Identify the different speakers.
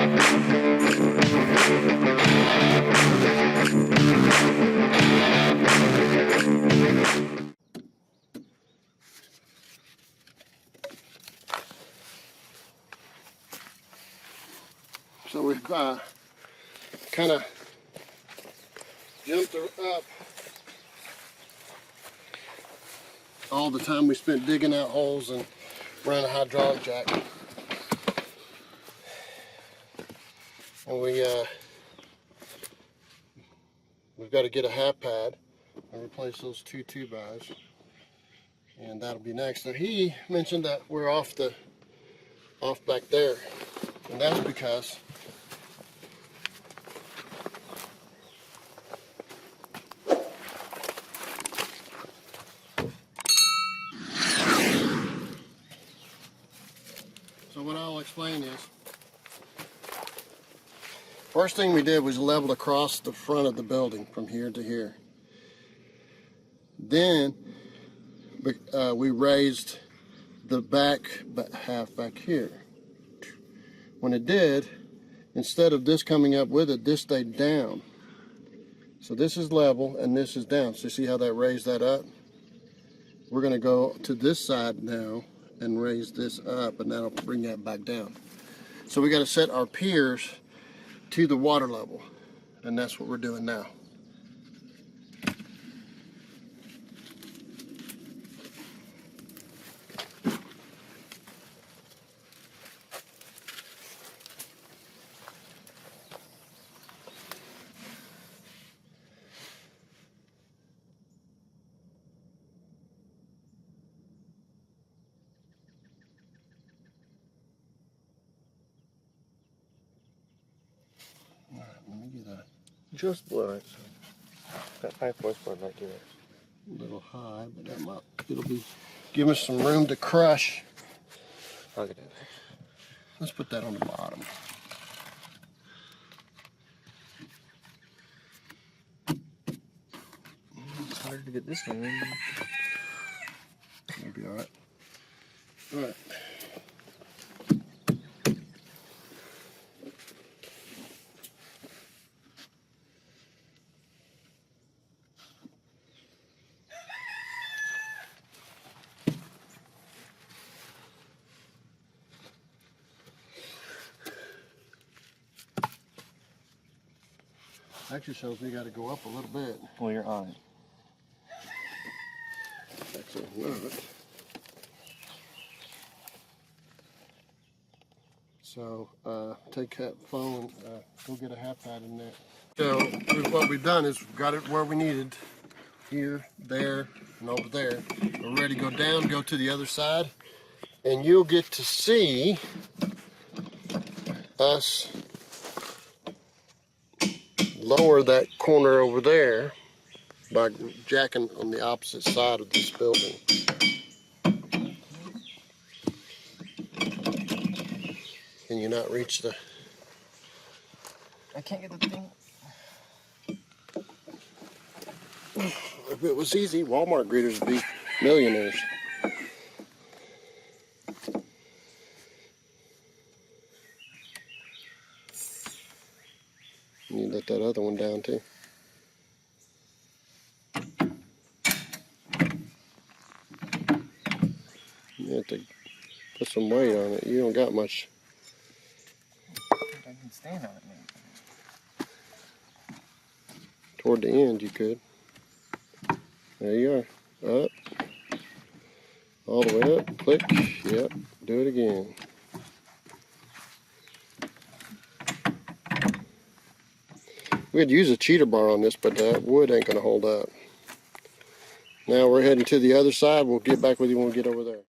Speaker 1: So we've kind of jumped up all the time we spent digging out holes and running a hydraulic jack. And we've got to get a half pad and replace those 2 2x, and that'll be next. Now he mentioned that we're off back there, and that's because so what I'll explain is, first thing we did was leveled across the front of the building from here to here. Then we raised the back half back here. When it did, instead of this coming up with it, this stayed down. So this is level and this is down. So you see how that raised that up? We're going to go to this side now and raise this up, and that'll bring that back down. So we got to set our piers to the water level, and that's what we're doing now. Let me get that.
Speaker 2: Just below it. That pipe was for like yours.
Speaker 1: A little high, but that might, it'll be give us some room to crush.
Speaker 2: I'll get it.
Speaker 1: Let's put that on the bottom.
Speaker 2: It's harder to get this one in.
Speaker 1: That'll be all right. All right. Actually shows we got to go up a little bit.
Speaker 2: Well, you're on it.
Speaker 1: Actually, not. So take that phone, go get a half pad in there. So what we've done is we've got it where we needed, here, there, and over there. We're ready to go down, go to the other side, and you'll get to see us lower that corner over there by jacking on the opposite side of this building. Can you not reach the...
Speaker 2: I can't get the thing.
Speaker 1: If it was easy, Walmart greeters would be millionaires. You let that other one down too. You have to put some weight on it. You don't got much.
Speaker 2: I can stand on it now.
Speaker 1: Toward the end you could. There you are. Up. All the way up. Click. Yep. Do it again. We'd use a cheater bar on this, but that wood ain't going to hold up. Now we're heading to the other side. We'll get back with you when we get over there.